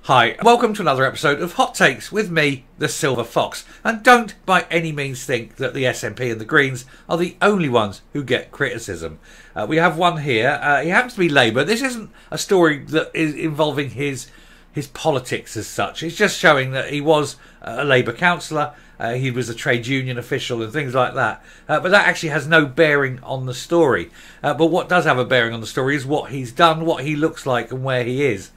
Hi, welcome to another episode of Hot Takes with me, the Silver Fox. And don't by any means think that the SNP and the Greens are the only ones who get criticism. We have one here. He happens to be Labour. This isn't a story that is involving his politics as such. It's just showing that he was a Labour councillor. He was a trade union official and things like that. But that actually has no bearing on the story. But what does have a bearing on the story is what he's done, what he looks like and where he is.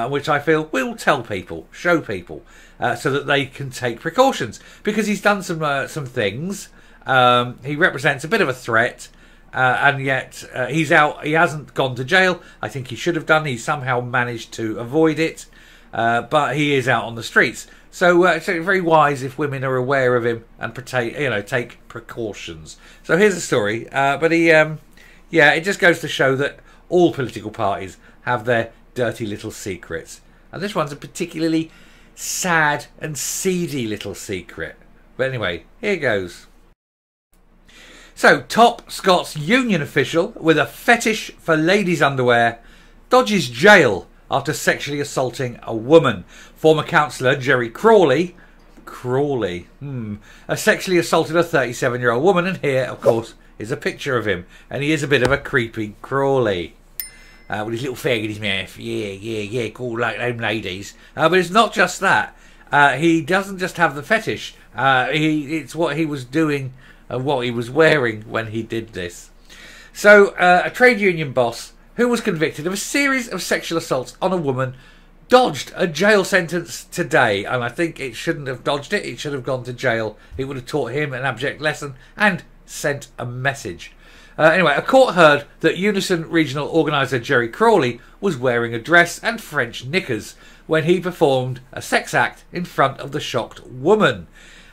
Which I feel will tell people, show people, so that they can take precautions. Because he's done some things. He represents a bit of a threat, and yet he's out. He hasn't gone to jail. I think he should have done. He somehow managed to avoid it, but he is out on the streets. So it's very wise if women are aware of him and take precautions. So here's the story. But it just goes to show that all political parties have their dirty little secrets, and this one's a particularly sad and seedy little secret. But anyway, here goes. So, top Scots union official with a fetish for ladies' underwear dodges jail after sexually assaulting a woman. Former councillor Gerry Crawley sexually assaulted a 37-year-old woman, and here, of course, is a picture of him, and he is a bit of a creepy Crawley. With his little fag in his mouth. Yeah, cool like them ladies. But it's not just that. He doesn't just have the fetish. It's what he was doing and what he was wearing when he did this. So, a trade union boss who was convicted of a series of sexual assaults on a woman dodged a jail sentence today. And I think it shouldn't have dodged it. It should have gone to jail. It would have taught him an abject lesson and sent a message. Anyway, a court heard that Unison regional organiser Gerry Crawley was wearing a dress and French knickers when he performed a sex act in front of the shocked woman.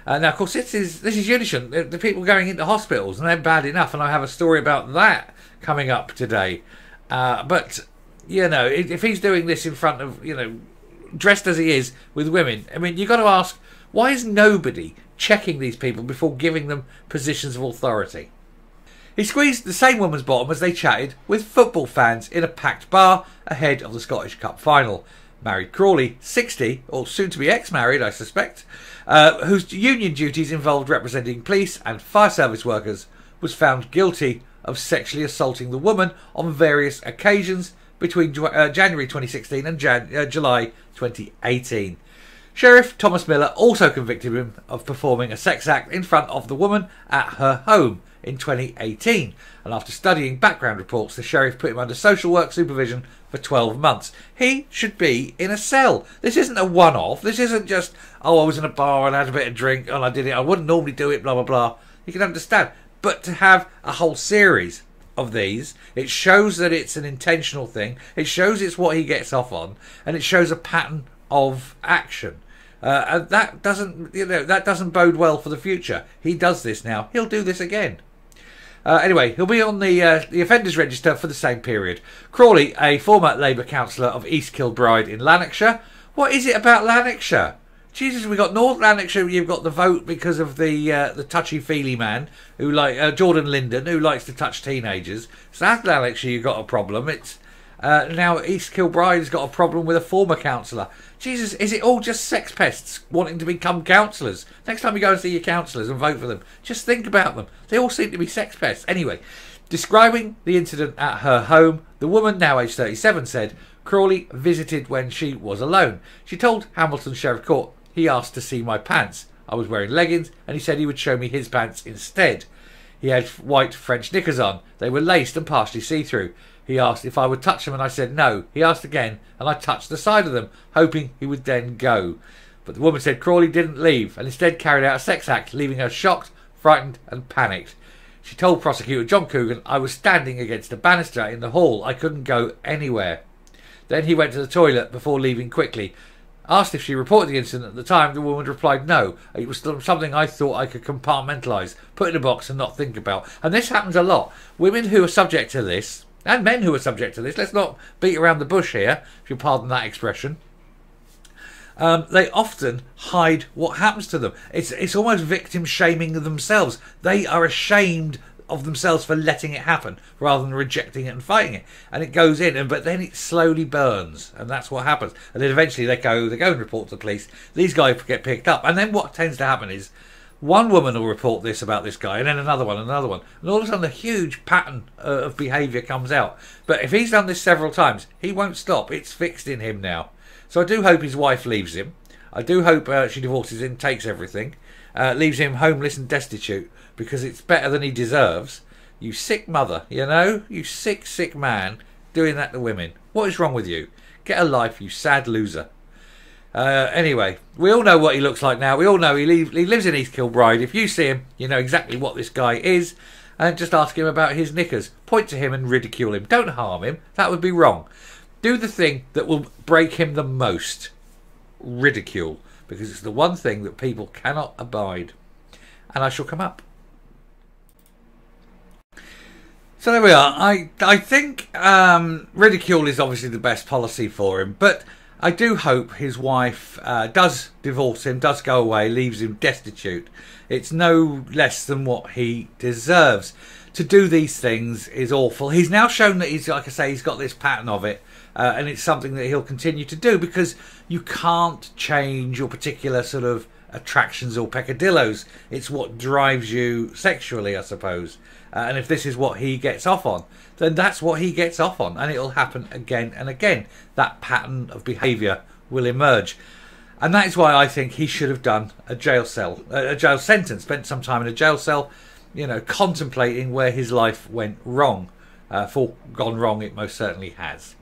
Now, of course, this is Unison. The people going into hospitals, and they're bad enough, and I have a story about that coming up today. But, if he's doing this in front of, dressed as he is with women, I mean, you've got to ask, why is nobody checking these people before giving them positions of authority? He squeezed the same woman's bottom as they chatted with football fans in a packed bar ahead of the Scottish Cup final. Married Crawley, 60, or soon to be ex-married, I suspect, whose union duties involved representing police and fire service workers, was found guilty of sexually assaulting the woman on various occasions between January 2016 and July 2018. Sheriff Thomas Miller also convicted him of performing a sex act in front of the woman at her home in 2018, and after studying background reports, the sheriff put him under social work supervision for 12 months. He should be in a cell. This isn't a one-off. This isn't just, I was in a bar and had a bit of drink and I did it. I wouldn't normally do it, blah, blah, blah. You can understand. But to have a whole series of these, it shows that it's an intentional thing. It shows it's what he gets off on, and it shows a pattern of action. And that doesn't bode well for the future. He does this now. He'll do this again. Anyway, he'll be on the offenders register for the same period. Crawley, a former Labour councillor of East Kilbride in Lanarkshire. What is it about Lanarkshire? Jesus, we got North Lanarkshire. You've got the vote because of the touchy-feely man who Jordan Linden, who likes to touch teenagers. South Lanarkshire, you've got a problem. It's now East Kilbride's got a problem with a former councillor. Jesus, is it all just sex pests wanting to become councillors? Next time you go and see your councillors and vote for them, just think about them. They all seem to be sex pests. Anyway, describing the incident at her home, the woman, now aged 37, said Crawley visited when she was alone. She told Hamilton Sheriff Court he asked to see my pants. I was wearing leggings and he said he would show me his pants instead. He had white French knickers on. They were laced and partially see-through. He asked if I would touch them and I said no. He asked again and I touched the side of them, hoping he would then go. But the woman said Crawley didn't leave and instead carried out a sex act, leaving her shocked, frightened and panicked. She told prosecutor John Coogan I was standing against a banister in the hall. I couldn't go anywhere. Then he went to the toilet before leaving quickly. Asked if she reported the incident at the time, the woman replied no. It was something I thought I could compartmentalise, put in a box and not think about. And this happens a lot. Women who are subject to this, and men who are subject to this, let's not beat around the bush here, if you pardon that expression. They often hide what happens to them. It's almost victim shaming themselves. They are ashamed of themselves for letting it happen rather than rejecting it and fighting it. And it goes in, but then it slowly burns, and that's what happens. And then eventually they go and report to the police. These guys get picked up, and then what tends to happen is one woman will report this about this guy, and then another one, and all of a sudden a huge pattern of behaviour comes out. But if he's done this several times, he won't stop. It's fixed in him now. So I do hope his wife leaves him. I do hope she divorces him, takes everything, leaves him homeless and destitute, because it's better than he deserves. You sick mother, you know? You sick, sick man doing that to women. What is wrong with you? Get a life, you sad loser. Anyway, we all know what he looks like now. We all know he lives in East Kilbride. If you see him, you know exactly what this guy is. And just ask him about his knickers. Point to him and ridicule him. Don't harm him. That would be wrong. Do the thing that will break him the most. Ridicule. Because it's the one thing that people cannot abide. And I shall come up. So there we are. I think ridicule is obviously the best policy for him. But I do hope his wife does divorce him, does go away, leaves him destitute. It's no less than what he deserves. To do these things is awful. He's now shown that he's, like I say, he's got this pattern of it. And it's something that he'll continue to do, because you can't change your particular sort of attractions or peccadillos. It's what drives you sexually, I suppose. And if this is what he gets off on, then that's what he gets off on, and it'll happen again and again. That pattern of behaviour will emerge, and that is why I think he should have done a jail sentence, spent some time in a jail cell, you know, contemplating where his life went wrong. For gone wrong, it most certainly has.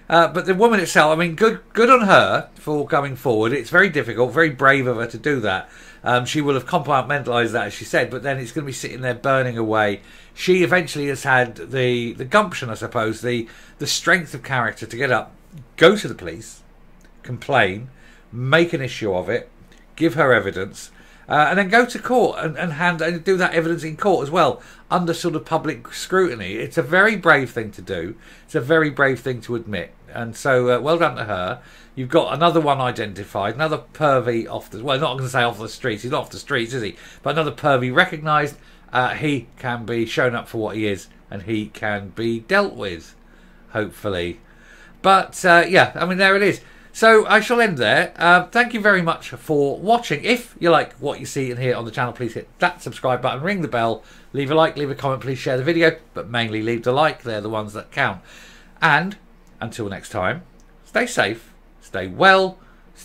But the woman itself, I mean, good on her for going forward. It's very difficult, very brave of her to do that. She will have compartmentalised that, as she said, but then it's going to be sitting there burning away. She eventually has had the gumption, I suppose, the strength of character to get up, go to the police, complain, make an issue of it, give her evidence, and then go to court and do that evidence in court as well, under sort of public scrutiny. It's a very brave thing to do. It's a very brave thing to admit. And so, well done to her. You've got another one identified, another pervy off the... Well, not going to say off the streets. He's not off the streets, is he? But another pervy recognised. He can be shown up for what he is, and he can be dealt with, hopefully. But, yeah, I mean, there it is. So I shall end there. Thank you very much for watching. If you like what you see and hear on the channel, please hit that subscribe button, ring the bell, leave a like, leave a comment, please share the video, but mainly leave the like. They're the ones that count. And until next time, stay safe, stay well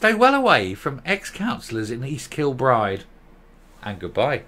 away from ex-councillors in East Kilbride, and goodbye.